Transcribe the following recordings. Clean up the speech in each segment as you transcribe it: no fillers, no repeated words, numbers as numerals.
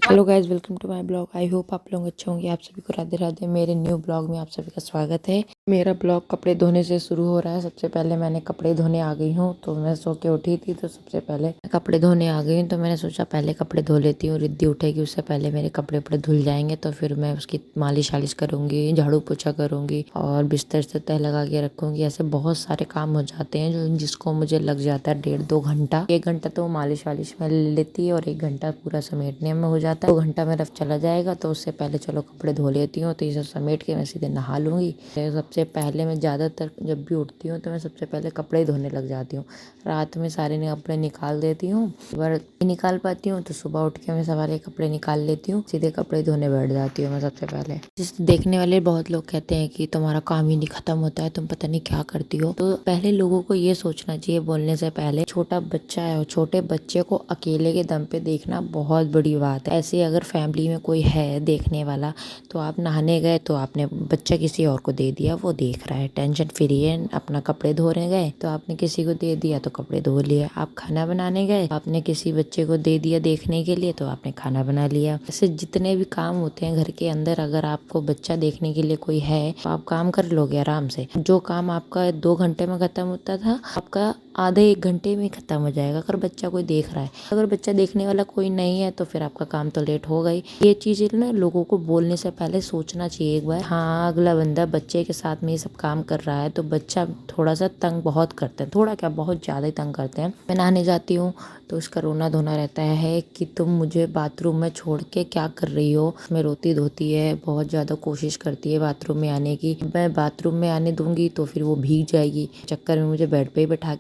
Hello guys, welcome to my blog. I hope आप लोग अच्छे होंगे। आप सभी को राधे राधे। मेरे न्यू ब्लॉग में आप सभी का स्वागत है। मेरा ब्लॉग कपड़े धोने से शुरू हो रहा है। सबसे पहले मैंने कपड़े धोने आ गई हूँ। तो मैं सो के उठी थी तो सबसे पहले कपड़े धोने आ गई हूँ। तो मैंने सोचा पहले कपड़े धो लेती हूँ। रिद्धि उठेगी उससे पहले मेरे कपड़े वपड़े धुल जाएंगे। तो फिर मैं उसकी मालिश वालिश करूंगी, झाड़ू पोछा करूंगी और बिस्तर से तह लगा के रखूंगी। ऐसे बहुत सारे काम हो जाते हैं जो जिसको मुझे लग जाता है 1.5-2 घंटा। 1 घंटा तो मालिश वालिश में ले लेती है और 1 घंटा पूरा समेटने में हो जाता है। 2 घंटा मेरा चला जाएगा। तो उससे पहले चलो कपड़े धो लेती हूँ। तो ये सब समेट के मैं सीधे नहा लूंगी। सबसे पहले मैं ज़्यादातर जब भी उठती हूँ तो मैं सबसे पहले कपड़े धोने लग जाती हूँ। रात में सारे कपड़े निकाल देती हूँ। अगर नहीं निकाल पाती हूँ तो सुबह उठ के मैं सारे कपड़े निकाल लेती हूँ। सीधे कपड़े धोने बैठ जाती हूँ मैं सबसे पहले। जिस देखने वाले बहुत लोग कहते हैं कि तुम्हारा काम ही नहीं खत्म होता है, तुम पता नहीं क्या करती हो। तो पहले लोगों को ये सोचना चाहिए बोलने से पहले, छोटा बच्चा है और छोटे बच्चे को अकेले के दम पे देखना बहुत बड़ी बात है। ऐसे अगर फैमिली में कोई है देखने वाला तो आप नहाने गए तो आपने बच्चा किसी और को दे दिया, वो देख रहा है, टेंशन फ्री है। अपना कपड़े धोने गए तो आपने किसी को दे दिया तो कपड़े धो लिए। आप खाना बनाने गए आपने किसी बच्चे को दे दिया देखने के लिए तो आपने खाना बना लिया। ऐसे जितने भी काम होते हैं घर के अंदर, अगर आपको बच्चा देखने के लिए कोई है तो आप काम कर लोगे आराम से। जो काम आपका 2 घंटे में खत्म होता था आपका आधे 1 घंटे में खत्म हो जाएगा अगर बच्चा कोई देख रहा है। अगर बच्चा देखने वाला कोई नहीं है तो फिर आपका काम तो लेट हो गई। ये चीजें ना लोगों को बोलने से पहले सोचना चाहिए एक बार। हाँ, अगला बंदा बच्चे के साथ में ये सब काम कर रहा है तो बच्चा थोड़ा सा तंग बहुत करते हैं, थोड़ा क्या बहुत ज्यादा ही तंग करते हैं। मैं नहाने जाती हूँ तो उसका रोना धोना रहता है कि तुम मुझे बाथरूम में छोड़ के क्या कर रही हो। मैं रोती धोती है, बहुत ज्यादा कोशिश करती है बाथरूम में आने की। मैं बाथरूम में आने दूंगी तो फिर वो भीग जाएगी। चक्कर में मुझे बेड पे ही बैठा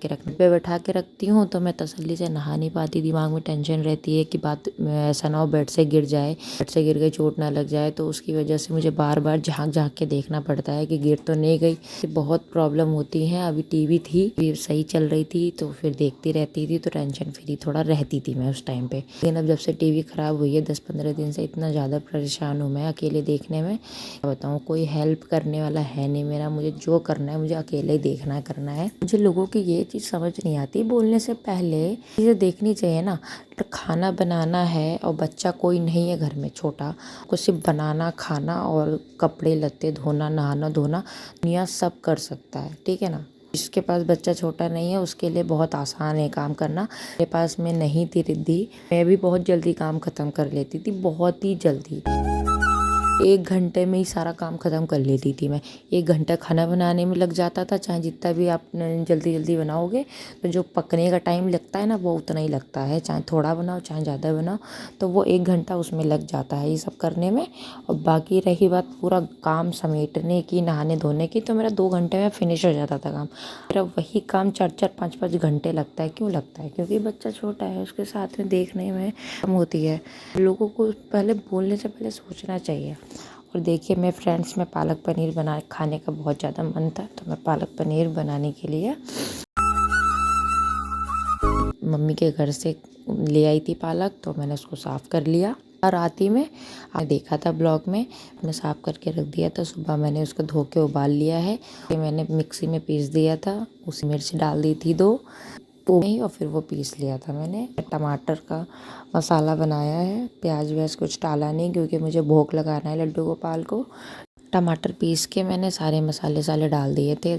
के रखती हूँ तो मैं तसल्ली से नहा नहीं पाती। दिमाग में टेंशन रहती है कि बात ऐसा ना हो बेड से गिर जाए, बेड से गिर गई चोट ना लग जाए। तो उसकी वजह से मुझे बार बार झांक के देखना पड़ता है कि गिर तो नहीं गई। बहुत प्रॉब्लम होती है। अभी टीवी थी सही चल रही थी तो फिर देखती रहती थी तो टेंशन फ्री थोड़ा रहती थी मैं उस टाइम पे। लेकिन अब जब से टीवी खराब हुई है 10-15 दिन से इतना ज्यादा परेशान हूँ मैं अकेले देखने में, बताऊँ कोई हेल्प करने वाला है नहीं मेरा। मुझे जो करना है मुझे अकेले ही देखना करना है। मुझे लोगों की ये चीज समझ नहीं आती, बोलने से पहले चीजें देखनी चाहिए ना। तो खाना बनाना है और बच्चा कोई नहीं है घर में छोटा, को सिर्फ बनाना खाना और कपड़े लत्ते धोना नहाना धोना दुनिया सब कर सकता है, ठीक है ना। जिसके पास बच्चा छोटा नहीं है उसके लिए बहुत आसान है काम करना। मेरे पास में नहीं थी रिद्धि, मैं भी बहुत जल्दी काम खत्म कर लेती थी, बहुत ही जल्दी। 1 घंटे में ही सारा काम खत्म कर लेती थी मैं। 1 घंटा खाना बनाने में लग जाता था। चाहे जितना भी आप जल्दी जल्दी बनाओगे तो जो पकने का टाइम लगता है ना वो उतना ही लगता है, चाहे थोड़ा बनाओ चाहे ज़्यादा बनाओ। तो वो 1 घंटा उसमें लग जाता है ये सब करने में। और बाकी रही बात पूरा काम समेटने की नहाने धोने की तो मेरा 2 घंटे में फिनिश हो जाता था काम। मेरा वही काम 4-4 5-5 घंटे लगता है। क्यों लगता है? क्योंकि बच्चा छोटा है, उसके साथ में देखने में कम होती है। लोगों को पहले बोलने से पहले सोचना चाहिए। और देखिए मैं फ्रेंड्स में पालक पनीर बना खाने का बहुत ज़्यादा मन था तो मैं पालक पनीर बनाने के लिए मम्मी के घर से ले आई थी पालक। तो मैंने उसको साफ़ कर लिया और आती में देखा था ब्लॉग में, मैं साफ़ करके रख दिया था। सुबह मैंने उसको धो के उबाल लिया है। फिर मैंने मिक्सी में पीस दिया था, उसी मिर्च डाल दी थी 2 और फिर वो पीस लिया था मैंने। टमाटर का मसाला बनाया है, प्याज व्याज कुछ डाला नहीं क्योंकि मुझे भोग लगाना है लड्डू गोपाल को। टमाटर पीस के मैंने सारे मसाले साले डाल दिए थे,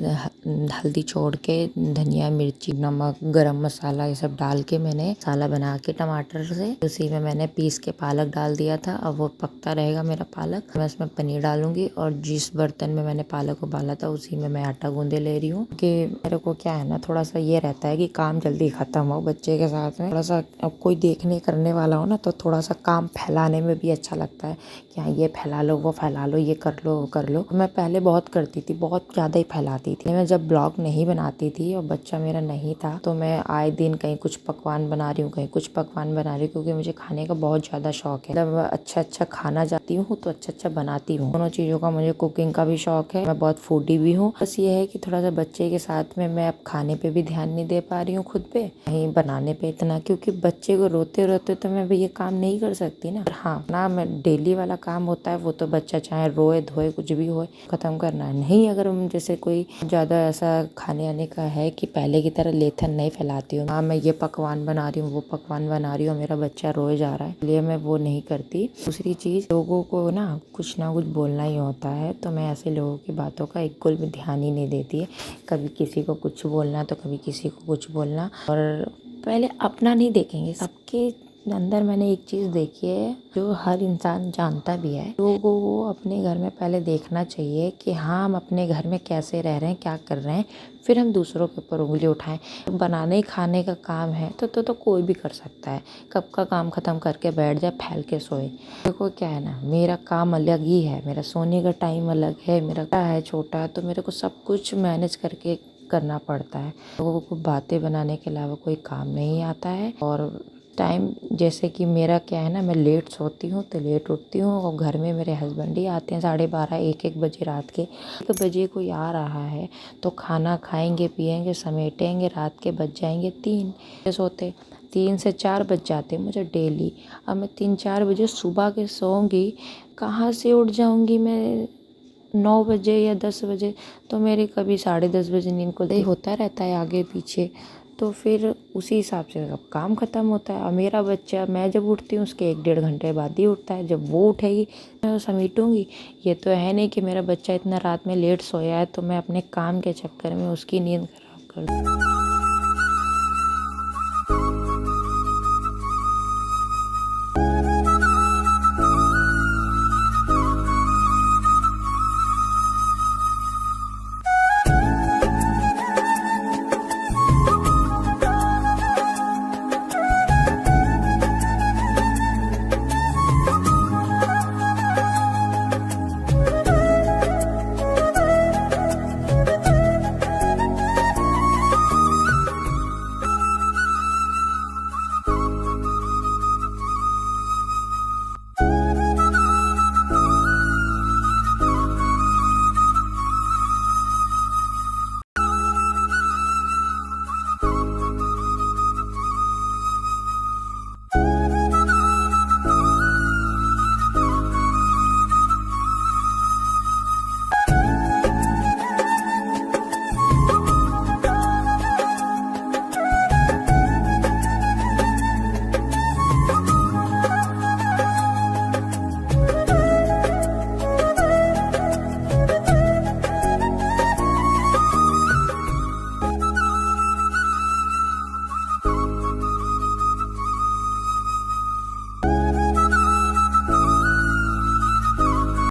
हल्दी छोड़ के धनिया मिर्ची नमक गरम मसाला ये सब डाल के मैंने मसाला बना के टमाटर से उसी में मैंने पीस के पालक डाल दिया था। अब वो पकता रहेगा मेरा पालक, मैं इसमें पनीर डालूंगी। और जिस बर्तन में मैंने पालक उबाला था उसी में मैं आटा गूंदे ले रही हूँ कि मेरे को क्या है ना थोड़ा सा ये रहता है कि काम जल्दी खत्म हो बच्चे के साथ में। थोड़ा सा अब कोई देखने करने वाला हो ना तो थोड़ा सा काम फैलाने में भी अच्छा लगता है कि हाँ ये फैला लो वो फैला लो ये कर लो वो कर लो। मैं पहले बहुत करती थी, बहुत ज़्यादा ही फैलाती थी। मैं जब ब्लॉग नहीं बनाती थी और बच्चा मेरा नहीं था तो मैं आए दिन कहीं कुछ पकवान बना रही हूँ कहीं कुछ पकवान बना रही हूँ, क्योंकि मुझे खाने का बहुत ज़्यादा शौक है। जब अच्छा खाना जाती हूँ तो अच्छा बनाती हूँ। दोनों चीज़ों का मुझे कुकिंग का भी शौक है, मैं बहुत फूडी भी हूँ। बस ये है कि थोड़ा सा बच्चे के साथ में मैं अब खाने पे भी ध्यान नहीं दे पा रही हूँ खुद पे, कहीं बनाने पे इतना, क्योंकि बच्चे को रोते रोते तो मैं भी ये काम नहीं कर सकती ना। हाँ ना, मैं डेली वाला काम होता है वो तो बच्चा चाहे रोए धोए होए कुछ भी होए ख़त्म करना है। नहीं अगर जैसे कोई ज़्यादा ऐसा खाने आने का है कि पहले की तरह लेथन नहीं फैलाती हूँ, हाँ मैं ये पकवान बना रही हूँ वो पकवान बना रही हूँ, मेरा बच्चा रोए जा रहा है, इसलिए मैं वो नहीं करती। दूसरी चीज़, लोगों को ना कुछ बोलना ही होता है, तो मैं ऐसे लोगों की बातों का बिल्कुल भी ध्यान ही नहीं देती है। कभी किसी को कुछ बोलना तो कभी किसी को कुछ बोलना, और पहले अपना नहीं देखेंगे, सबके अंदर मैंने एक चीज़ देखी है जो हर इंसान जानता भी है, लोगों को अपने घर में पहले देखना चाहिए कि हाँ हम अपने घर में कैसे रह रहे हैं, क्या कर रहे हैं, फिर हम दूसरों के ऊपर उंगली उठाएं। बनाने खाने का काम है तो कोई भी कर सकता है, कब का काम ख़त्म करके बैठ जाए फैल के सोए। देखो क्या है ना, मेरा काम अलग ही है, मेरा सोने का टाइम अलग है, मेरा क्या है छोटा है, तो मेरे को सब कुछ मैनेज करके करना पड़ता है। लोगों को बातें बनाने के अलावा कोई काम नहीं आता है। और टाइम जैसे कि मेरा क्या है ना, मैं लेट सोती हूँ तो लेट उठती हूँ, और घर में मेरे हस्बैंड ही आते हैं 12:30 1 बजे रात के। 1 बजे कोई आ रहा है तो खाना खाएंगे पिएंगे समेटेंगे, रात के बज जाएंगे 3 सोते, 3 से 4 बज जाते मुझे डेली। अब मैं 3-4 बजे सुबह के सोऊंगी, कहाँ से उठ जाऊंगी मैं 9 बजे या 10 बजे, तो मेरी कभी 10:30 बजे नींद खुलती होता रहता है आगे पीछे। तो फिर उसी हिसाब से अब काम ख़त्म होता है। और मेरा बच्चा मैं जब उठती हूँ उसके 1-1.5 घंटे बाद ही उठता है, जब वो उठेगी मैं वो समेटूंगी। ये तो है नहीं कि मेरा बच्चा इतना रात में लेट सोया है तो मैं अपने काम के चक्कर में उसकी नींद खराब कर दूँ।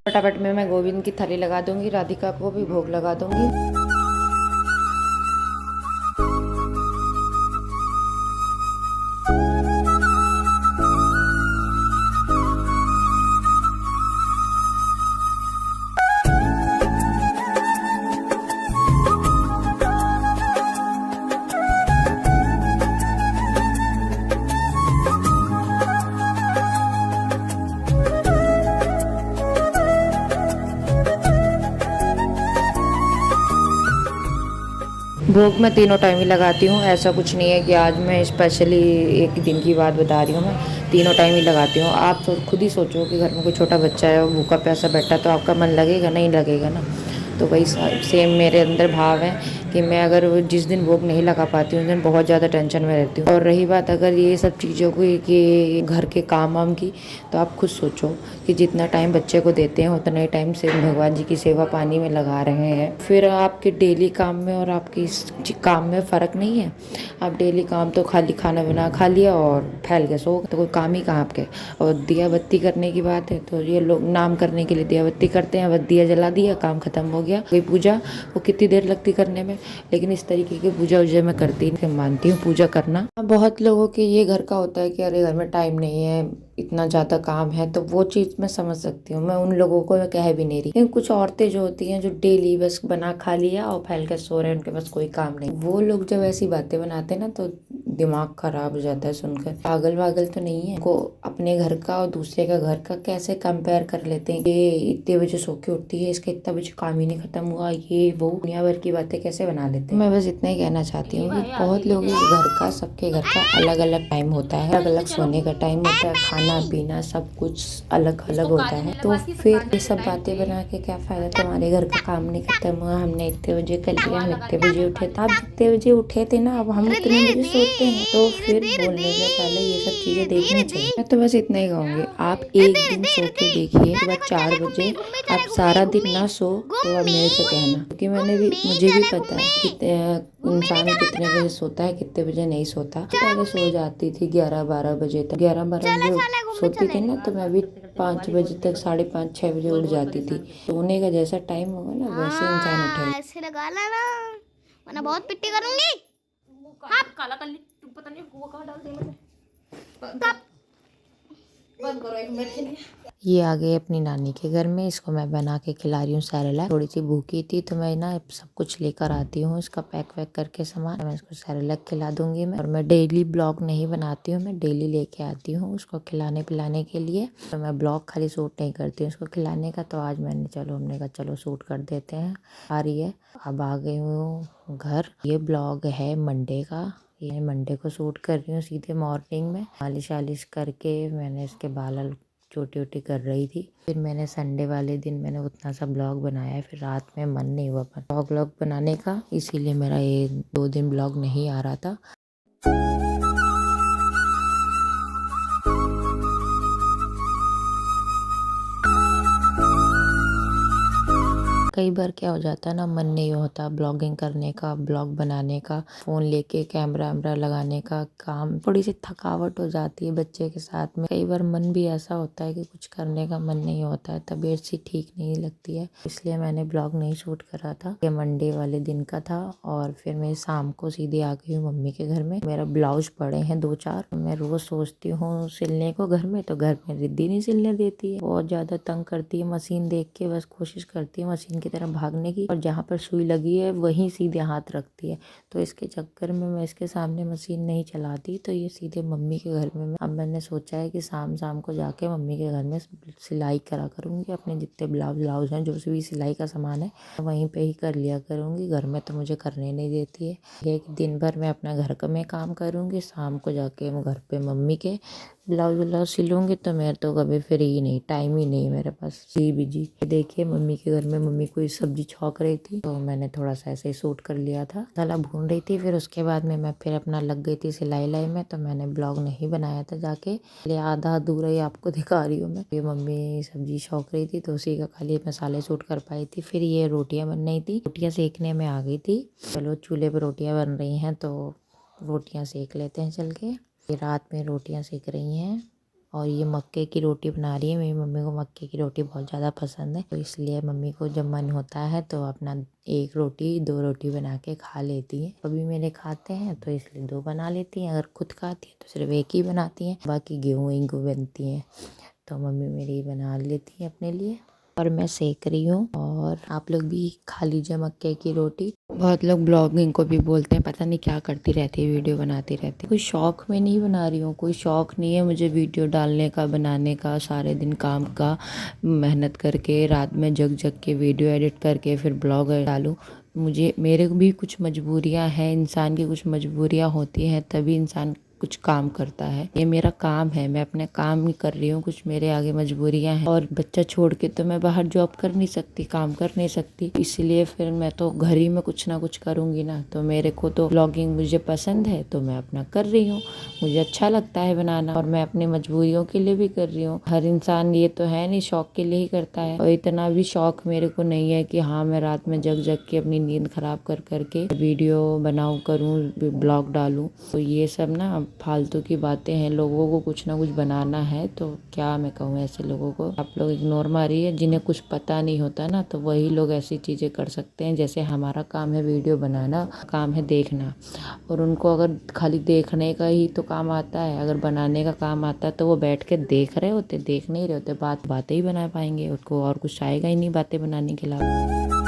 फटाफट में मैं गोविंद की थाली लगा दूंगी, राधिका को भी भोग लगा दूंगी। भोग मैं तीनों टाइम ही लगाती हूँ, ऐसा कुछ नहीं है कि आज मैं स्पेशली एक दिन की बात बता रही हूँ, मैं तीनों टाइम ही लगाती हूँ। आप तो खुद ही सोचो कि घर में कोई छोटा बच्चा है और भूखा प्यासा बैठा, तो आपका मन लगेगा नहीं लगेगा ना। तो वही सेम मेरे अंदर भाव है कि मैं अगर जिस दिन भोग नहीं लगा पाती हूँ उस दिन बहुत ज़्यादा टेंशन में रहती हूँ। और रही बात अगर ये सब चीज़ों की कि घर के काम वाम की, तो आप खुद सोचो कि जितना टाइम बच्चे को देते हैं उतना ही टाइम से भगवान जी की सेवा पानी में लगा रहे हैं, फिर आपके डेली काम में और आपके इस काम में फ़र्क नहीं है। आप डेली काम तो खाली खाना बना खा लिया और फैल के सो, तो कोई काम ही कहाँ आपके। और दिया बत्ती करने की बात है तो ये लोग नाम करने के लिए दिया बत्ती करते हैं, बस दिया जला दिया काम खत्म हो गया। कोई पूजा वो कितनी देर लगती करने में, लेकिन इस तरीके की पूजा वूजा मैं करती नहीं, मानती हूँ पूजा करना। बहुत लोगों के ये घर का होता है कि अरे घर में टाइम नहीं है, इतना ज़्यादा काम है, तो वो चीज़ मैं समझ सकती हूँ, मैं उन लोगों को मैं कह भी नहीं रही। लेकिन कुछ औरतें जो होती हैं जो डेली बस बना खा लिया और फैल कर सो रहे हैं, उनके पास कोई काम नहीं, वो लोग जब ऐसी बातें बनाते हैं ना तो दिमाग खराब हो जाता है सुनकर। पागल वागल तो नहीं है, को अपने घर का और दूसरे का घर का कैसे कंपेयर कर लेते हैं। ये इतने बजे सो के उठती है, इसका इतना बजे काम ही नहीं खत्म हुआ, ये वो दुनिया भर की बातें कैसे बना लेते हैं। मैं बस इतना ही कहना चाहती हूँ कि बहुत लोग सबके घर का अलग अलग टाइम होता है, अलग अलग सोने का टाइम होता है, खाना पीना सब कुछ अलग अलग होता है। तो फिर ये सब बातें बना के क्या फायदा, तुम्हारे घर का काम नहीं खत्म हुआ, हमने इतने बजे कर लिया, हम इतने बजे उठे, आप जितने बजे उठे थे ना अब हम उतने बजे सोते हैं। तो फिर बोलने से पहले ये सब चीजें देखनी चाहिए। मैं तो बस इतना ही कहूँगी, आप एक दिन सो के देखिए, सुबह 4 बजे आप सारा दिन ना सो तो अब मेरे से कहना, क्योंकि मुझे भी पता है कि इंसान कितने बजे सोता है, कितने बजे नहीं सोता। पहले सो जाती थी 11-12 बजे तक, 11-12 बजे सोती थी ना, तो मैं भी 5 बजे तक, 5:30-6 बजे उठ जाती थी। सोने का जैसा टाइम होगा ना वैसे इंसान उठेगा। ऐसे लगा लेना वरना बहुत पिट्टी करूंगी। हाँ काला कर ली, तुम पता नहीं वो कहाँ डाल दे बंद करो 1 मिनट के लिए। ये आ गई अपनी नानी के घर में, इसको मैं बना के खिला रही हूँ सेरेलैक। थोड़ी सी भूखी थी तो मैं ना सब कुछ लेकर आती हूँ, इसका पैक वैक करके सामान, मैं इसको सेरेलैक खिला दूंगी। और मैं डेली ब्लॉग नहीं बनाती हूँ, मैं डेली लेके आती हूँ उसको खिलाने पिलाने के लिए। तो मैं ब्लॉग खाली शूट नहीं करती हूँ उसको खिलाने का। तो आज हमने कहा चलो शूट कर देते हैं। आ रही है, अब आ गई हूँ घर। ये ब्लॉग है मंडे का, ये मंडे को शूट कर रही हूँ सीधे मॉर्निंग में। मालिश करके मैंने इसके बाल छोटी छोटी कर रही थी। फिर मैंने संडे वाले दिन मैंने उतना सा ब्लॉग बनाया, फिर रात में मन नहीं हुआ ब्लॉग बनाने का, इसीलिए मेरा ये 2 दिन ब्लॉग नहीं आ रहा था। कई बार क्या हो जाता है ना, मन नहीं होता ब्लॉगिंग करने का, ब्लॉग बनाने का, फ़ोन लेके कैमरा वैमरा लगाने का काम, थोड़ी सी थकावट हो जाती है बच्चे के साथ में। कई बार मन भी ऐसा होता है कि कुछ करने का मन नहीं होता है, तबीयत सी ठीक नहीं लगती है, इसलिए मैंने ब्लॉग नहीं शूट करा था। ये मंडे वाले दिन का था। और फिर मैं शाम को सीधे आ गई हूँ मम्मी के घर में। मेरा ब्लाउज पड़े हैं 2-4, मैं रोज़ सोचती हूँ सिलने को घर में, तो घर में रिद्धी नहीं सिलने देती है, बहुत ज़्यादा तंग करती है। मशीन देख के बस कोशिश करती है मशीन की तरह भागने की, और जहाँ पर सुई लगी है वहीं सीधे हाथ रखती है। तो इसके चक्कर में मैं इसके सामने मशीन नहीं चलाती, तो ये सीधे मम्मी के घर में। अब मैंने सोचा है कि शाम को जाके मम्मी के घर में सिलाई करा करूँगी, अपने जितने ब्लाउज हैं, जो भी सिलाई का सामान है वहीं पे ही कर लिया करूँगी। घर में तो मुझे करने नहीं देती है। ये दिन भर मैं अपना घर का में काम करूँगी, शाम को जाके मैं घर पे मम्मी के ब्लाउज सिलूंगी। तो मैं तो कभी फ्री ही नहीं, टाइम ही नहीं मेरे पास, सी बिजी। देखिए मम्मी के घर में मम्मी कोई सब्जी छौंक रही थी, तो मैंने थोड़ा सा ऐसे ही शूट कर लिया था। मसाला भून रही थी, फिर उसके बाद में मैं फिर अपना लग गई थी सिलाई में, तो मैंने ब्लॉग नहीं बनाया था जाके, इसलिए आधा अधूरा ही आपको दिखा रही हूँ मैं। ये मम्मी सब्जी छौंक रही थी तो उसी का खाली मसाले शूट कर पाई थी। फिर ये रोटियां बन रही थी, रोटियां सेकने में आ गई थी। चलो चूल्हे पर रोटियां बन रही हैं तो रोटियां सेक लेते हैं चल के। ये रात में रोटियां सेक रही हैं, और ये मक्के की रोटी बना रही है। मेरी मम्मी को मक्के की रोटी बहुत ज़्यादा पसंद है, तो इसलिए मम्मी को जब मन होता है तो अपना 1 रोटी 2 रोटी बना के खा लेती है। कभी मेरे खाते हैं तो इसलिए 2 बना लेती हैं, अगर खुद खाती है तो सिर्फ 1 ही बनाती हैं। बाकी गेहूँ बनती हैं तो मम्मी मेरी बना लेती है अपने लिए, और मैं सेक रही हूँ। और आप लोग भी खा लीजिए मक्के की रोटी। बहुत लोग ब्लॉगिंग को भी बोलते हैं पता नहीं क्या करती रहती है, वीडियो बनाती रहती है। कोई शौक में नहीं बना रही हूँ, कोई शौक नहीं है मुझे वीडियो डालने का, बनाने का। सारे दिन काम का मेहनत करके रात में जग के वीडियो एडिट करके फिर ब्लॉग डालूँ। मेरे भी कुछ मजबूरियाँ हैं, इंसान की कुछ मजबूरियाँ होती हैं तभी इंसान कुछ काम करता है। ये मेरा काम है, मैं अपने काम ही कर रही हूँ, कुछ मेरे आगे मजबूरियां हैं। और बच्चा छोड़ के तो मैं बाहर जॉब कर नहीं सकती, काम कर नहीं सकती, इसलिए फिर मैं तो घर ही में कुछ ना कुछ करूँगी ना। तो मेरे को तो ब्लॉगिंग मुझे पसंद है तो मैं अपना कर रही हूँ, मुझे अच्छा लगता है बनाना, और मैं अपनी मजबूरियों के लिए भी कर रही हूँ। हर इंसान ये तो है नहीं शौक के लिए ही करता है, और इतना भी शौक मेरे को नहीं है कि हाँ मैं रात में जग के अपनी नींद खराब करके वीडियो बनाऊँ, करूँ, ब्लॉग डालूँ। तो ये सब ना फालतू की बातें हैं। लोगों को कुछ ना कुछ बनाना है तो क्या मैं कहूँ ऐसे लोगों को, आप लोग इग्नोर मारिए। जिन्हें कुछ पता नहीं होता ना तो वही लोग ऐसी चीज़ें कर सकते हैं। जैसे हमारा काम है वीडियो बनाना, काम है देखना, और उनको अगर खाली देखने का ही तो काम आता है, अगर बनाने का काम आता है तो वो बैठ के देख नहीं रहे होते, बातें ही बना पाएंगे, उनको और कुछ आएगा ही नहीं बातें बनाने के अलावा।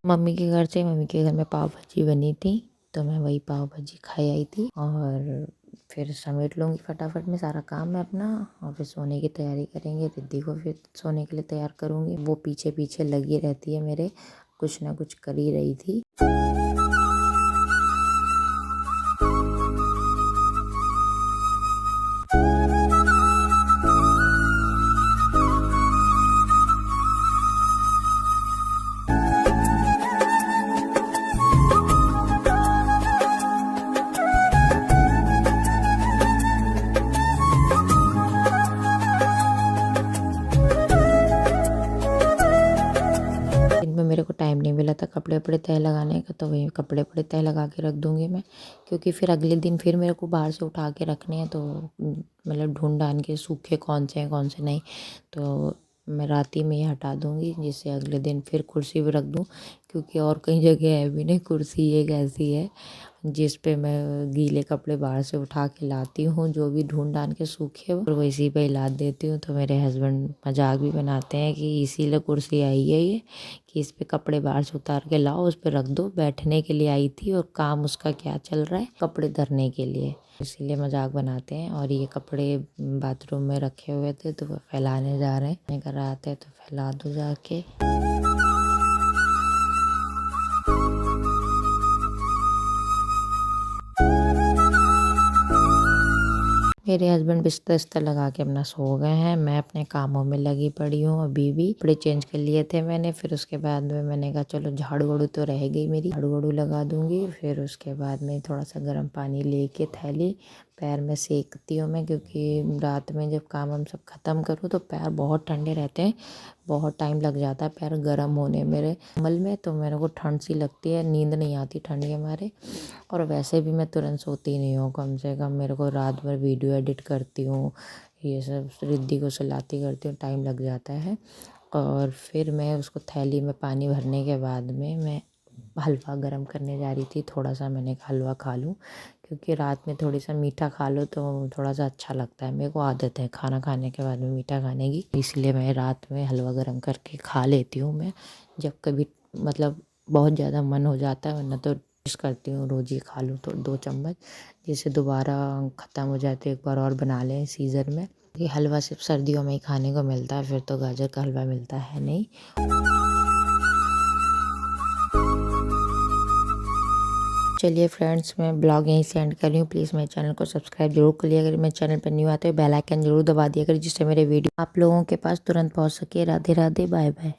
मम्मी के घर से, मम्मी के घर में पाव भाजी बनी थी तो मैं वही पाव भाजी खाई आई थी। और फिर समेट लूँगी फटाफट में सारा काम मैं अपना, और फिर सोने की तैयारी करेंगे। रिद्धि को फिर सोने के लिए तैयार करूँगी। वो पीछे पीछे लगी रहती है मेरे, कुछ ना कुछ कर ही रही थी। मेरे को टाइम नहीं मिला था कपड़े वपड़े तह लगाने का, तो वही कपड़े वपड़े तह लगा के रख दूँगी मैं, क्योंकि फिर अगले दिन फिर मेरे को बाहर से उठा के रखने हैं। तो मतलब ढूंढ ढांड के सूखे कौन से हैं कौन से नहीं, तो मैं रात ही में ही हटा दूँगी, जिससे अगले दिन फिर कुर्सी भी रख दूँ। क्योंकि और कहीं जगह है भी नहीं, कुर्सी एक ऐसी है जिस पे मैं गीले कपड़े बाहर से उठा के लाती हूँ, जो भी ढूंढ ढांड के सूखे और वैसी पे लाद देती हूँ। तो मेरे हस्बैंड मजाक भी बनाते हैं कि इसीलिए कुर्सी आई है ये, कि इस पे कपड़े बाहर से उतार के लाओ, उस पे रख दो, बैठने के लिए आई थी और काम उसका क्या चल रहा है, कपड़े धरने के लिए, इसीलिए मजाक बनाते हैं। और ये कपड़े बाथरूम में रखे हुए थे तो वो फैलाने जा रहे हैं, मैं कर आते तो फैला दो जाके। मेरे हस्बैंड बिस्तर विस्तर लगा के अपना सो गए हैं, मैं अपने कामों में लगी पड़ी हूँ। अभी भी कपड़े चेंज कर लिए थे मैंने, फिर उसके बाद में मैंने कहा चलो झाड़ू वाड़ू तो रह गई मेरी, झाड़ू वाड़ू लगा दूंगी। फिर उसके बाद में थोड़ा सा गर्म पानी लेके थैली पैर में सेकती हूँ मैं, क्योंकि रात में जब काम हम सब ख़त्म करूँ तो पैर बहुत ठंडे रहते हैं, बहुत टाइम लग जाता है पैर गर्म होने मेरे कमल में, तो मेरे को ठंड सी लगती है, नींद नहीं आती ठंड के मारे। और वैसे भी मैं तुरंत सोती नहीं हूँ, कम से कम मेरे को रात भर वीडियो एडिट करती हूँ, ये सब रिद्धि को सुलाती करती हूँ, टाइम लग जाता है। और फिर मैं उसको थैली में पानी भरने के बाद में मैं हलवा गरम करने जा रही थी। थोड़ा सा मैंने कहा हलवा खा लूँ, क्योंकि रात में थोड़ी सा मीठा खा लो तो थोड़ा सा अच्छा लगता है, मेरे को आदत है खाना खाने के बाद में मीठा खाने की, इसलिए मैं रात में हलवा गरम करके खा लेती हूँ मैं, जब कभी मतलब बहुत ज़्यादा मन हो जाता है, वरना तो कोशिश करती हूँ रोज़ ही खा लूँ तो 2 चम्मच, जिससे दोबारा ख़त्म हो जाए तो एक बार और बना लें सीज़न में। ये हलवा सिर्फ सर्दियों में ही खाने को मिलता है, फिर तो गाजर का हलवा मिलता है नहीं। चलिए फ्रेंड्स, मैं ब्लॉग यहीं से एंड कर रही हूँ। प्लीज़ मेरे चैनल को सब्सक्राइब जरूर करिए, अगर मेरे चैनल पर न्यू आते हो बेल आइकन जरूर दबा दिया करिए, जिससे मेरे वीडियो आप लोगों के पास तुरंत पहुँच सके। Radhe Radhe, bye bye.